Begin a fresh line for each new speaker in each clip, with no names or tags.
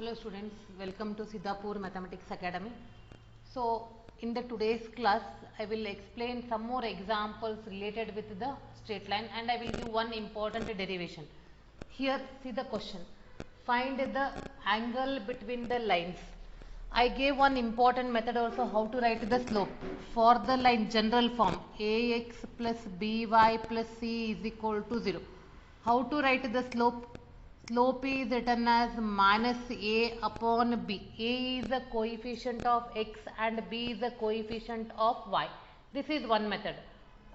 Hello students, welcome to Siddhapur Mathematics Academy. So in the today's class I will explain some more examples related with the straight line and I will give one important derivation. Here see the question, find the angle between the lines. I gave one important method also how to write the slope. For the line general form ax plus by plus c is equal to 0. How to write the slope? Slope is written as minus a upon b. A is the coefficient of x and b is the coefficient of y. This is one method.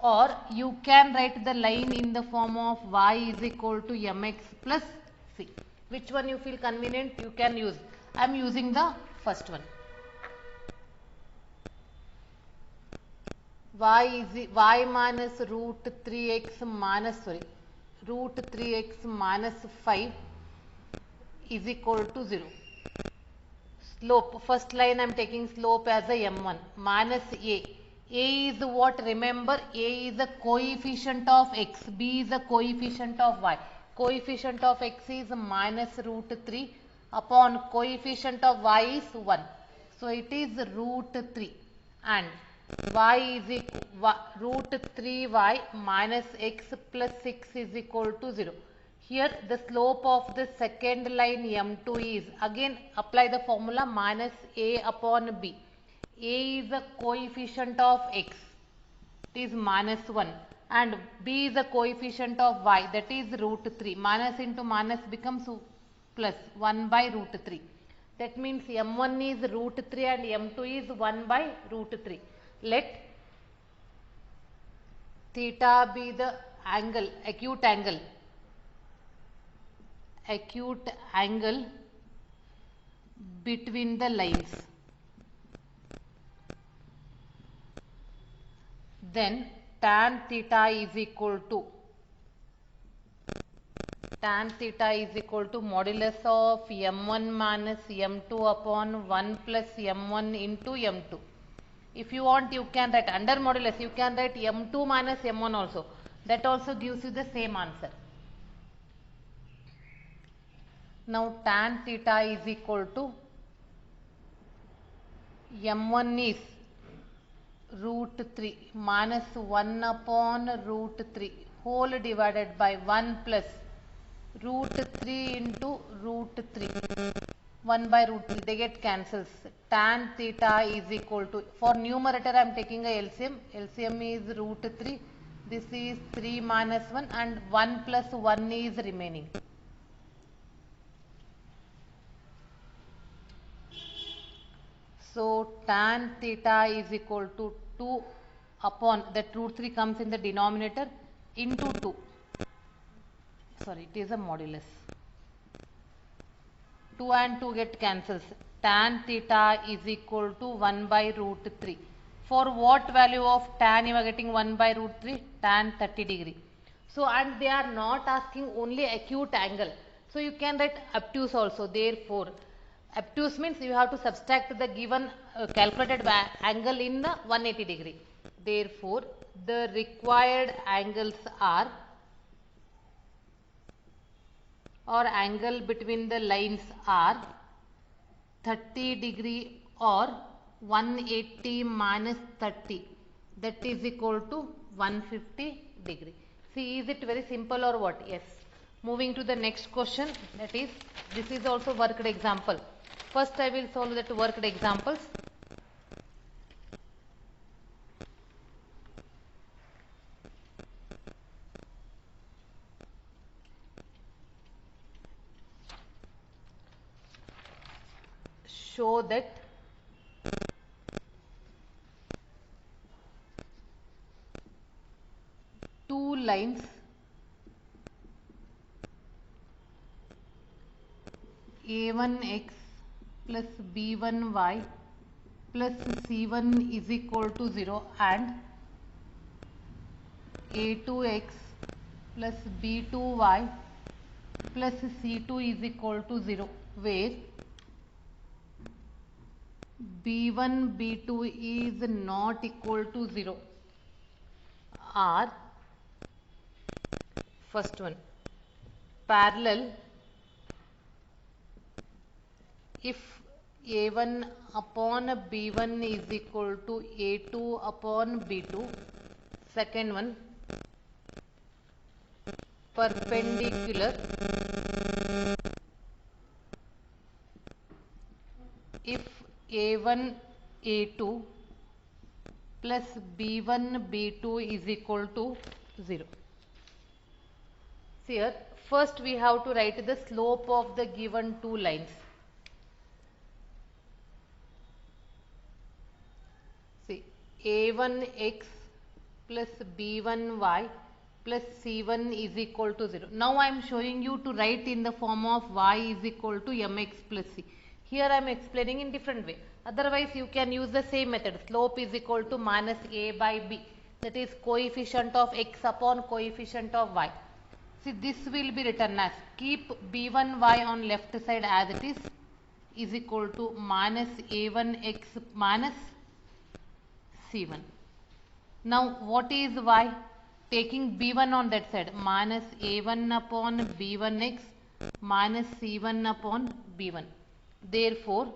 Or you can write the line in the form of y is equal to mx plus c. Which one you feel convenient you can use. I am using the first one. Y minus root 3x minus 5 is equal to 0. Slope, first line I am taking slope as a m1 minus a. A is what? Remember, a is the coefficient of x, b is the coefficient of y. Coefficient of x is minus root 3 upon coefficient of y is 1. So it is root 3 and y is equal root 3y minus x plus 6 is equal to 0. Here the slope of the second line m2 is, again apply the formula minus a upon b. A is the coefficient of x, it is minus 1 and b is the coefficient of y, that is root 3. Minus into minus becomes plus 1 by root 3. That means m1 is root 3 and m2 is 1 by root 3. Let theta be the angle, acute angle between the lines. Then tan theta is equal to modulus of m1 minus m2 upon 1 plus m1 into m2. If you want you can write under modulus, you can write m2 minus m1 also. That also gives you the same answer. Now tan theta is equal to m1 is root 3 minus 1 upon root 3 whole divided by 1 plus root 3 into root 3. 1 by root 3, they get cancels. Tan theta is equal to, for numerator I am taking a LCM. LCM is root 3. This is 3 minus 1 and 1 plus 1 is remaining. So tan theta is equal to 2 upon, that root 3 comes in the denominator, into 2. Sorry, it is a modulus. 2 and 2 get cancels. Tan theta is equal to 1 by root 3. For what value of tan you are getting 1 by root 3? Tan 30 degree. So and they are not asking only acute angle. So you can write obtuse also. Therefore, obtuse means you have to subtract the given calculated angle in the 180 degree. Therefore, the required angles are, or angle between the lines are 30 degree or 180 minus 30, that is equal to 150 degree. See, is it very simple or what? Yes. Moving to the next question, that is, this is also worked example. First I will solve that worked examples. Show that two lines a1x plus b1y plus c1 is equal to 0 and a2x plus b2y plus c2 is equal to 0, where b1 b2 is not equal to 0 are, first one, parallel if a1 upon b1 is equal to a2 upon b2, second one, perpendicular if a1 a2 plus b1 b2 is equal to 0. See here, first we have to write the slope of the given two lines. See, a1x plus b1y plus c1 is equal to 0. Now I am showing you to write in the form of y is equal to mx plus c. Here I am explaining in different way. Otherwise you can use the same method. Slope is equal to minus a by b. That is coefficient of x upon coefficient of y. See, this will be written as, keep b1y on left side as it is equal to minus a1x minus c1. Now what is y? Taking b1 on that side, minus a1 upon b1x minus c1 upon b1. Therefore,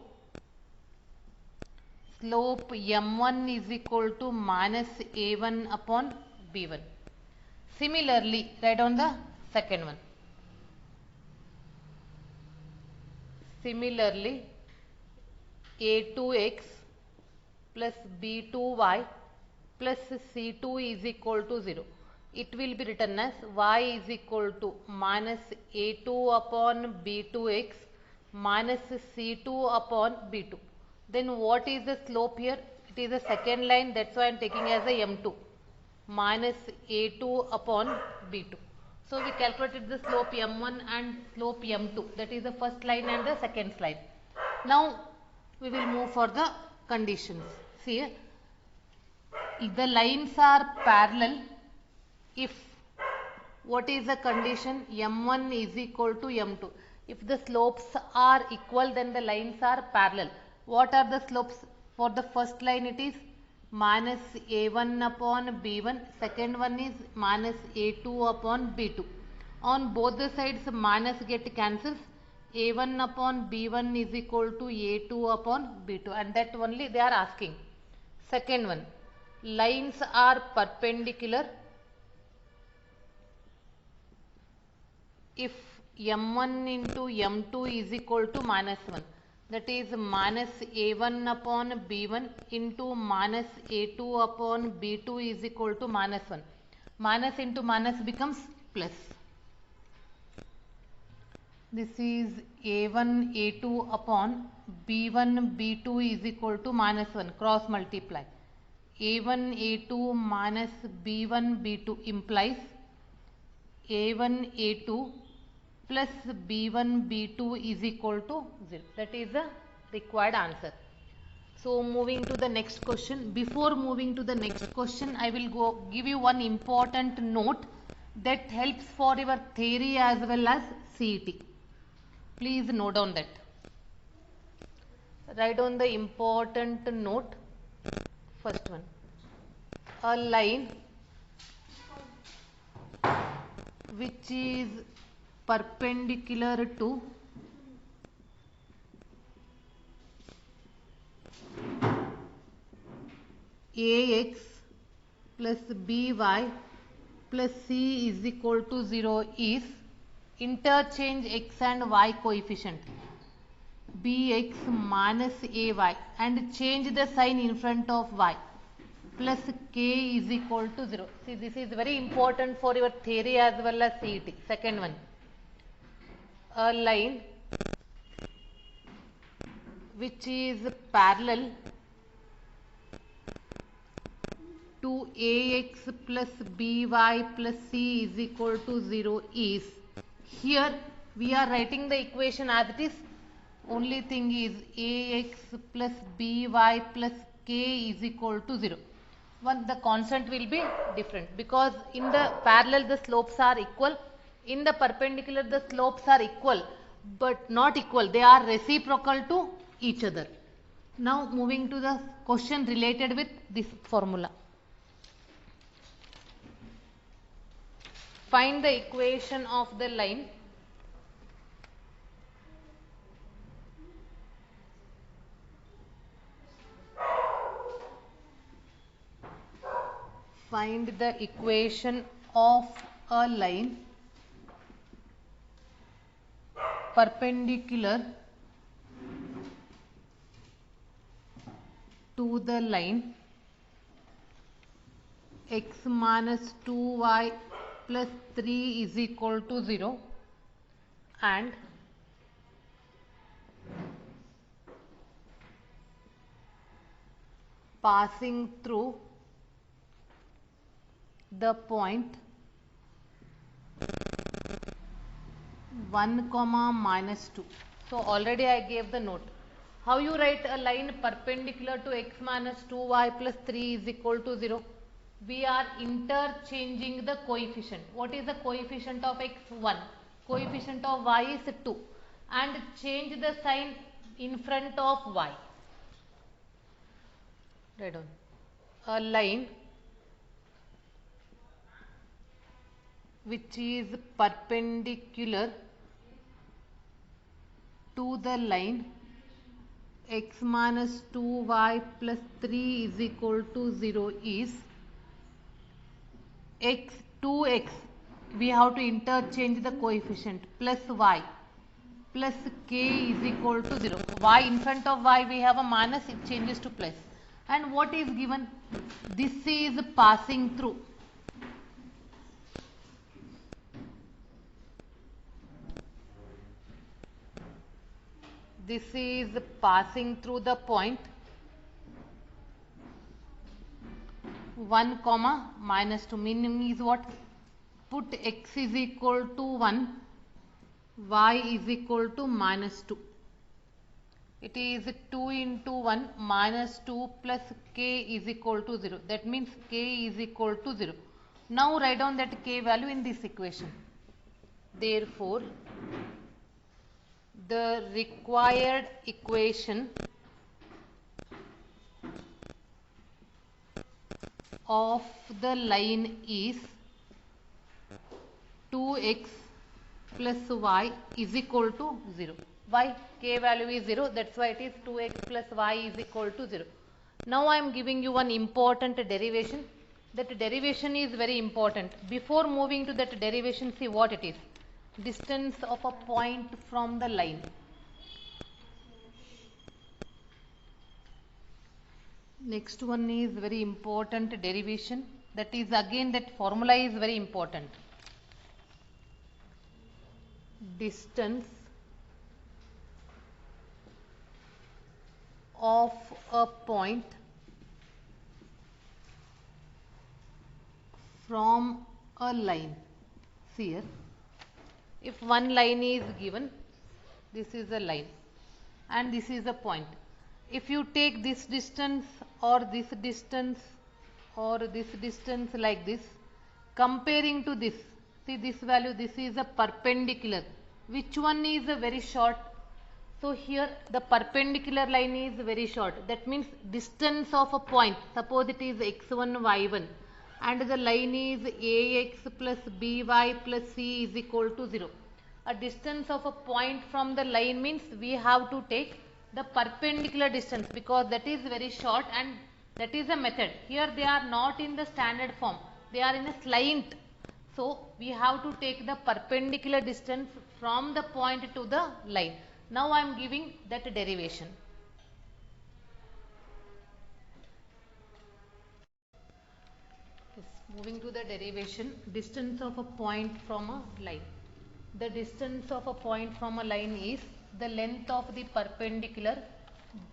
slope m1 is equal to minus a1 upon b1. Similarly, write on the second one. Similarly, a2x plus b2y plus c2 is equal to 0. It will be written as y is equal to minus a2 upon b2x minus c2 upon b2. Then what is the slope here? It is the second line, that's why I am taking as a m2, minus a2 upon b2. So we calculated the slope m1 and slope m2, that is the first line and the second line. Now we will move for the conditions. See, if the lines are parallel, if what is the condition? m1 is equal to m2. If the slopes are equal, then the lines are parallel. What are the slopes? For the first line it is minus a1 upon b1, second one is minus a2 upon b2. On both the sides minus get cancels, a1 upon b1 is equal to a2 upon b2, and that only they are asking. Second one, lines are perpendicular if m1 into m2 is equal to minus 1. That is minus a1 upon b1 into minus a2 upon b2 is equal to minus 1. Minus into minus becomes plus. This is a1 a2 upon b1 b2 is equal to minus 1. Cross multiply. a1 a2 minus b1 b2 implies a1 a2 plus b1 b2 is equal to 0. That is the required answer. So moving to the next question. Before moving to the next question, I will give you one important note that helps for your theory as well as CET. Please note down that. Write on the important note. First one, a line which is perpendicular to ax plus by plus c is equal to 0 is, interchange x and y coefficient, bx minus ay and change the sign in front of y, plus k is equal to 0. See, this is very important for your theory as well as CET. Second one, a line which is parallel to ax plus by plus c is equal to 0 is, here we are writing the equation as it is. Only thing is ax plus by plus k is equal to 0. One, the constant will be different because in the parallel the slopes are equal, in the perpendicular the slopes are equal but not equal, they are reciprocal to each other. Now moving to the question related with this formula. Find the equation of the line Find the equation of a line perpendicular to the line x minus 2y plus 3 is equal to 0 and passing through the point 1 comma minus 2. So already I gave the note. How you write a line perpendicular to x minus 2y plus 3 is equal to 0? We are interchanging the coefficient. What is the coefficient of x? 1. Coefficient of y is 2. And change the sign in front of y. Write down. A line which is perpendicular to the line x minus 2y plus 3 is equal to 0 is x 2x, we have to interchange the coefficient, plus y plus k is equal to 0. Y in front of y we have a minus, it changes to plus. And what is given? This is passing through. This is passing through the point 1 comma minus 2, meaning is what? Put x is equal to 1, y is equal to minus 2. It is 2 into 1 minus 2 plus k is equal to 0. That means k is equal to 0. Now write down that k value in this equation. Therefore, the required equation of the line is 2x plus y is equal to 0. Why? K value is 0, that's why it is 2x plus y is equal to 0. Now I am giving you one important derivation. That derivation is very important. Before moving to that derivation, see what it is. Distance of a point from the line. Next one is very important derivation. That is again, that formula is very important. Distance of a point from a line. See here, if one line is given, this is a line and this is a point. If you take this distance or this distance or this distance like this, comparing to this, see this value, this is a perpendicular. Which one is a very short? So here the perpendicular line is very short. That means distance of a point, suppose it is x1, y1 and the line is ax plus by plus c is equal to 0. A distance of a point from the line means we have to take the perpendicular distance, because that is very short and that is a method. Here they are not in the standard form, they are in a slant. So we have to take the perpendicular distance from the point to the line. Now I am giving that derivation. Yes, moving to the derivation, distance of a point from a line. The distance of a point from a line is the length of the perpendicular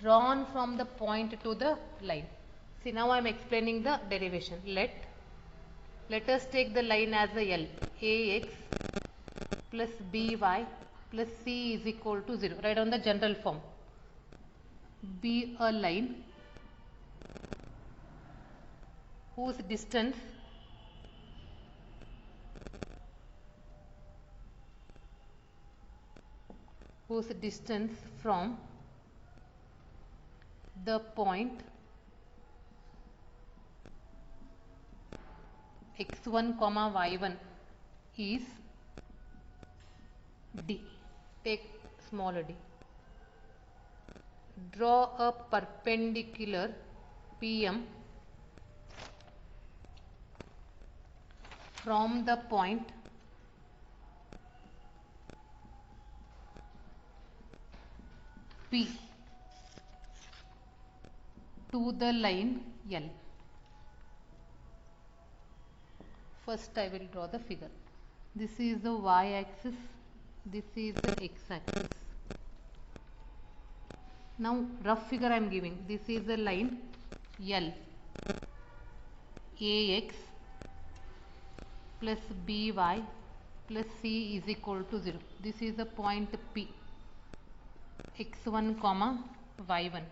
drawn from the point to the line. See, now I am explaining the derivation. Let us take the line as a L. Ax plus by plus c is equal to 0. Write on the general form. Be a line whose distance from the point x1 comma y1 is d. Take small d. Draw a perpendicular PM from the point P to the line L. First I will draw the figure. This is the y-axis, this is the x-axis. Now rough figure I am giving. This is the line L. Ax plus by plus c is equal to 0. This is the point P. x1 comma y1.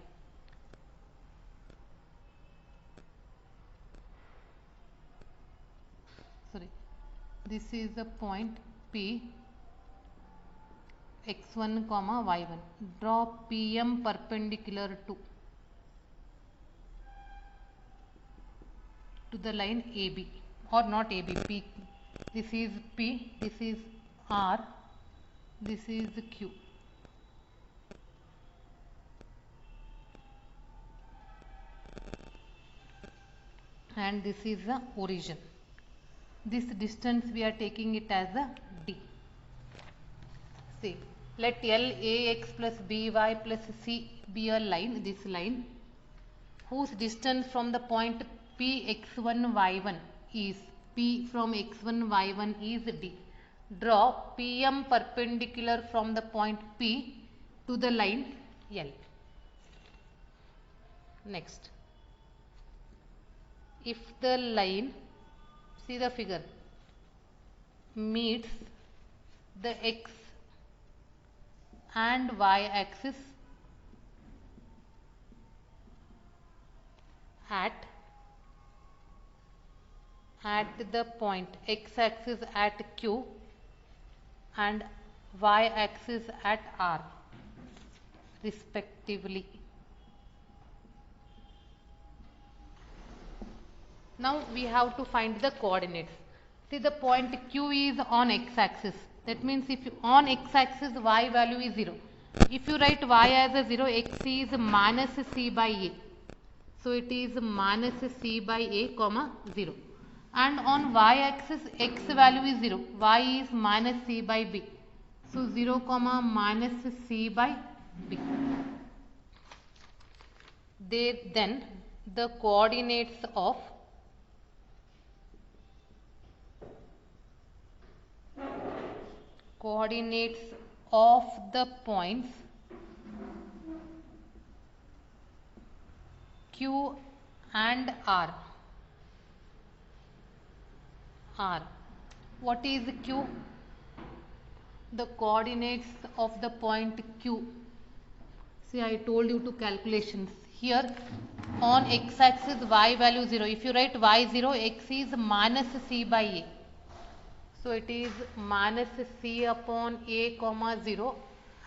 Sorry, this is the point P, x1 comma y1. Draw PM perpendicular to the line AB, or not AB, P. This is P, this is R, this is Q. And this is the origin. This distance we are taking it as a D. See, let L, Ax plus By plus C be a line, this line, whose distance from the point P x1 y1 is, P from x1 y1 is D. Draw PM perpendicular from the point P to the line L. Next, if the line, see the figure, meets the x and y axis at the point x axis at Q and y axis at R respectively. Now we have to find the coordinates. See, the point Q is on x axis. That means if you on x axis y value is 0. If you write y as a 0, x is minus c by a. So it is minus c by a comma 0. And on y axis x value is 0. Y is minus c by b. So 0 comma minus c by b. Then the coordinates of the points Q and R. What is Q? The coordinates of the point Q. See, I told you to calculations. Here on x axis y value 0. If you write y 0, x is minus c by a. So it is minus c upon a comma 0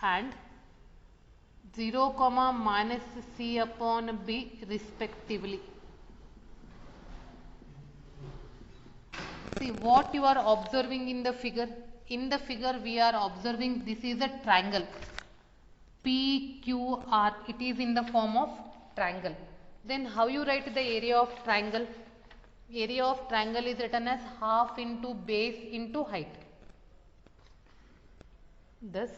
and 0 comma minus c upon b respectively. See what you are observing in the figure. In the figure we are observing this is a triangle PQR. It is in the form of triangle. Then how you write the area of triangle? Area of triangle is written as half into base into height. Thus,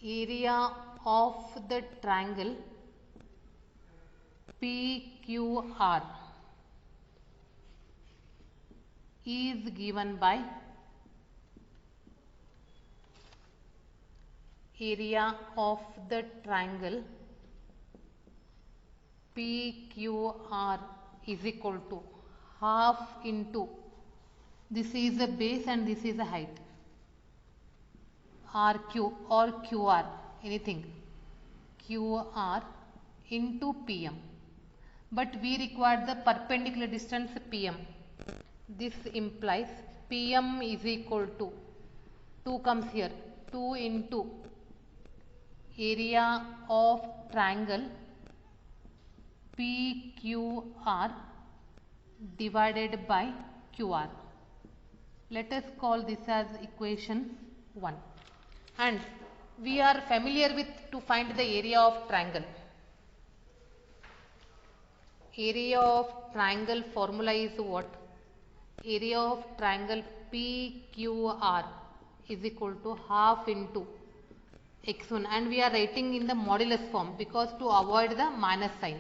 area of the triangle PQR is given by area of the triangle PQR is equal to half into, this is the base and this is the height, RQ or QR, anything, QR into PM. But we require the perpendicular distance PM. This implies PM is equal to 2 comes here, 2 into area of triangle PQR divided by QR. Let us call this as equation 1. And we are familiar with to find the area of triangle. area of triangle formula is what? Area of triangle PQR is equal to half into x1, and we are writing in the modulus form because to avoid the minus sign.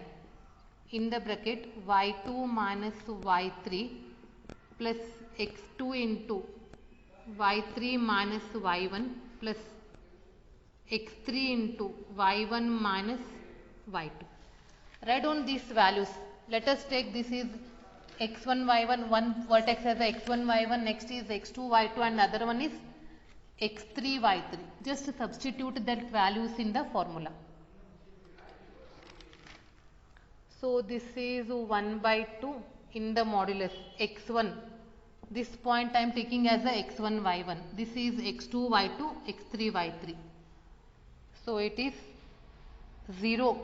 In the bracket y2 minus y3 plus x2 into y3 minus y1 plus x3 into y1 minus y2. Write down these values. Let us take this is x1 y1, one vertex has a x1 y1, next is x2 y2 and other one is x3 y3. Just substitute that values in the formula. So this is 1 by 2 in the modulus x1. This point I am taking as a x1 y1. This is x2 y2, x3 y3. So it is 0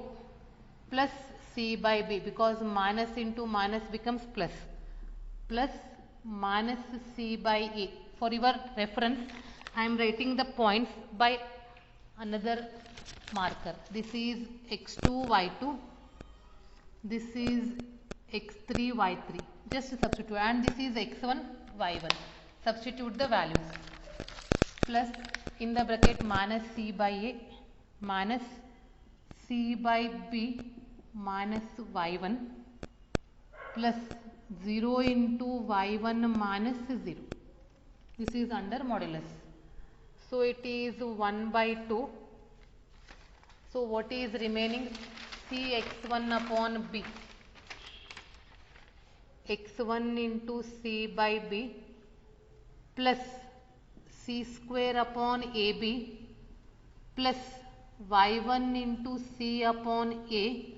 plus c by b, because minus into minus becomes plus, plus minus c by a. For your reference, I am writing the points by another marker. This is x2 y2, this is x3 y3. Just substitute, and this is x1 y1. Substitute the values. Plus in the bracket minus c by a minus c by b minus y1 plus 0 into y1 minus 0. This is under modulus. So it is 1 by 2. So what is remaining? Cx1 upon b. x1 into c by b plus c square upon ab plus y1 into c upon a,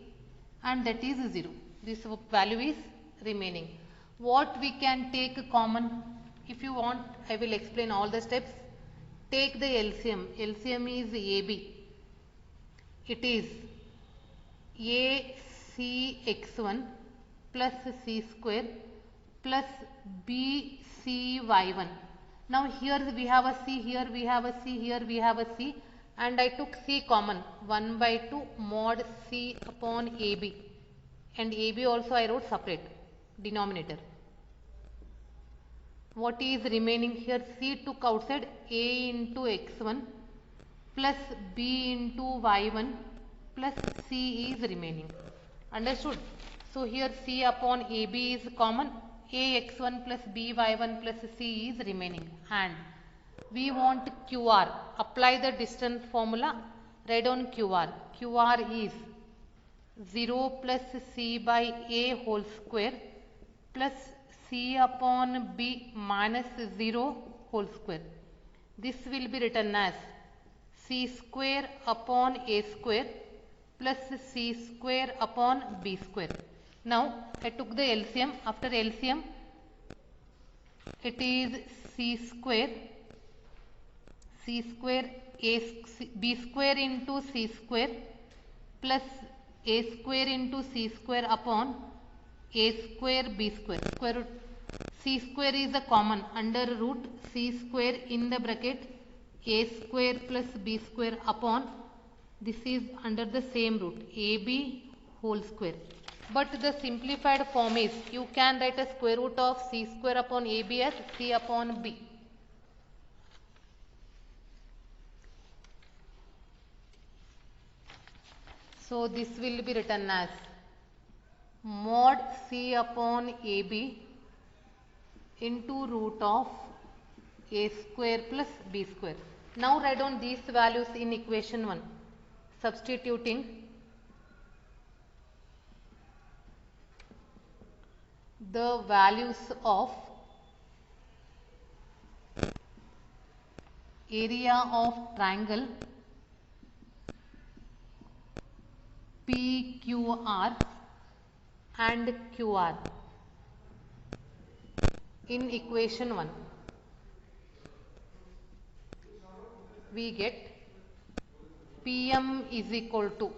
and that is 0. This value is remaining. What we can take common? If you want, I will explain all the steps. Take the LCM. LCM is AB. It is ACx1 plus c square plus BCy1. Now here we have a c, here we have a c, here we have a c, and I took c common. 1 by 2 mod c upon AB, and AB also I wrote separate denominator. What is remaining here? C took outside, a into x1 plus b into y1 plus c is remaining. Understood? So here c upon ab is common, ax1 plus by1 plus c is remaining, and we want QR. Apply the distance formula. Write down QR. QR is 0 plus c by a whole square plus c upon b minus 0 whole square. This will be written as c square upon a square plus c square upon b square. Now I took the LCM. After LCM, it is c square b square into c square plus a square into c square upon a square b square. Square root c square is a common, under root c square in the bracket a square plus b square upon, this is under the same root ab whole square. But the simplified form is, you can write a square root of c square upon ab as c upon b. So this will be written as mod c upon ab into root of a square plus b square. Now write down these values in equation 1. Substituting the values of area of triangle PQR and QR in equation 1. We get PM is equal to,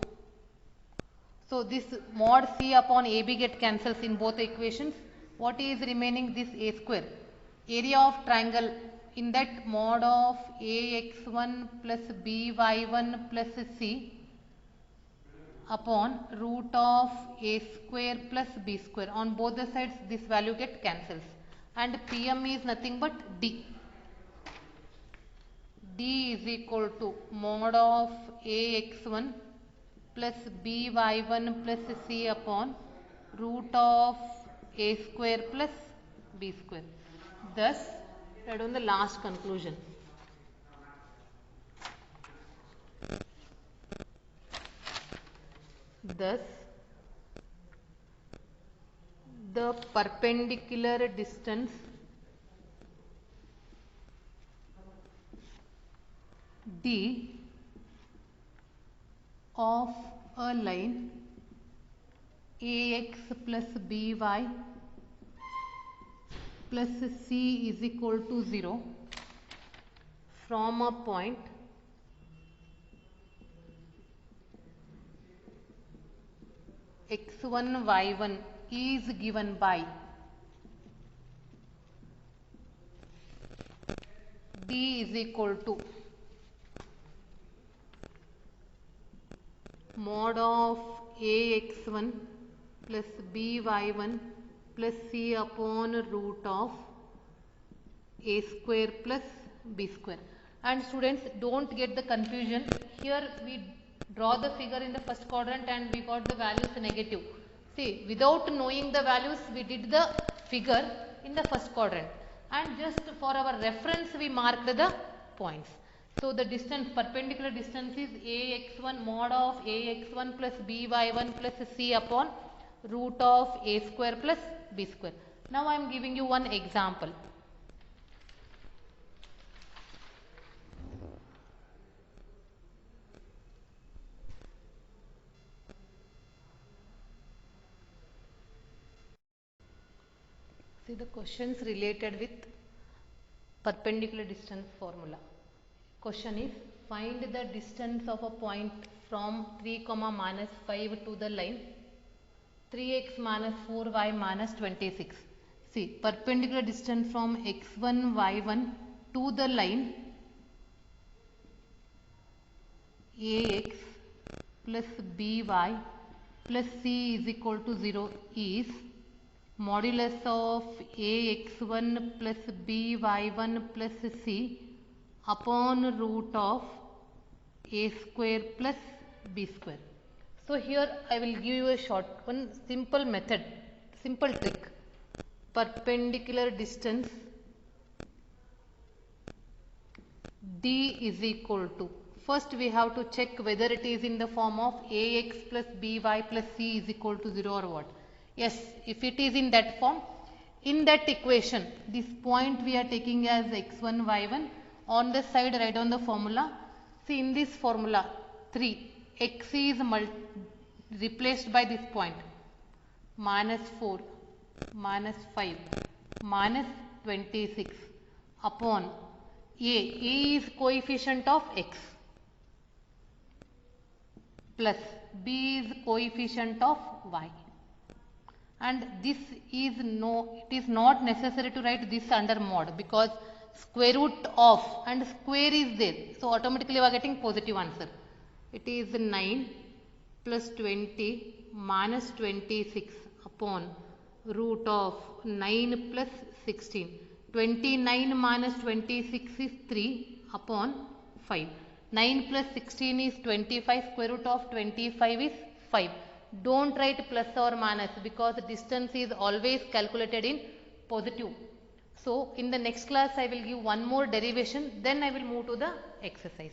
so this mod C upon AB get cancels in both equations. What is remaining? This A square. Area of triangle, in that mod of AX1 plus BY1 plus C upon root of a square plus b square. On both the sides this value get cancels, and Pm is nothing but d. D is equal to mod of ax1 plus by1 plus c upon root of a square plus b square. Thus, write on the last conclusion. Thus, the perpendicular distance D of a line ax plus by plus c is equal to 0 from a point x1 y1 is given by D is equal to mod of ax1 plus by1 plus c upon root of a square plus b square. And students, don't get the confusion. Here we draw the figure in the first quadrant and we got the values negative. See, without knowing the values we did the figure in the first quadrant, and just for our reference we marked the points. So the distance, perpendicular distance is ax1 mod of ax1 plus by1 plus c upon root of a square plus b square. Now I am giving you one example. See the questions related with perpendicular distance formula. Question is, find the distance of a point from 3, minus 5 to the line 3x minus 4y minus 26. See, perpendicular distance from x1 y1 to the line ax plus by plus c is equal to 0 is modulus of ax1 plus by1 plus c upon root of a square plus b square. So here I will give you a short one simple method, simple trick. Perpendicular distance D is equal to, first we have to check whether it is in the form of ax plus by plus c is equal to 0 or what. Yes, if it is in that form, in that equation, this point we are taking as x1, y1. On the side, write down the formula. See, in this formula, 3, x is replaced by this point, minus 4, minus 5, minus 26 upon a is coefficient of x, plus b is coefficient of y. And this is it is not necessary to write this under mod, because square root of and square is there. So automatically we are getting positive answer. It is 9 plus 20 minus 26 upon root of 9 plus 16. 29 minus 26 is 3 upon 5. 9 plus 16 is 25. Square root of 25 is 5. Don't write plus or minus, because distance is always calculated in positive. So in the next class I will give one more derivation, then I will move to the exercise.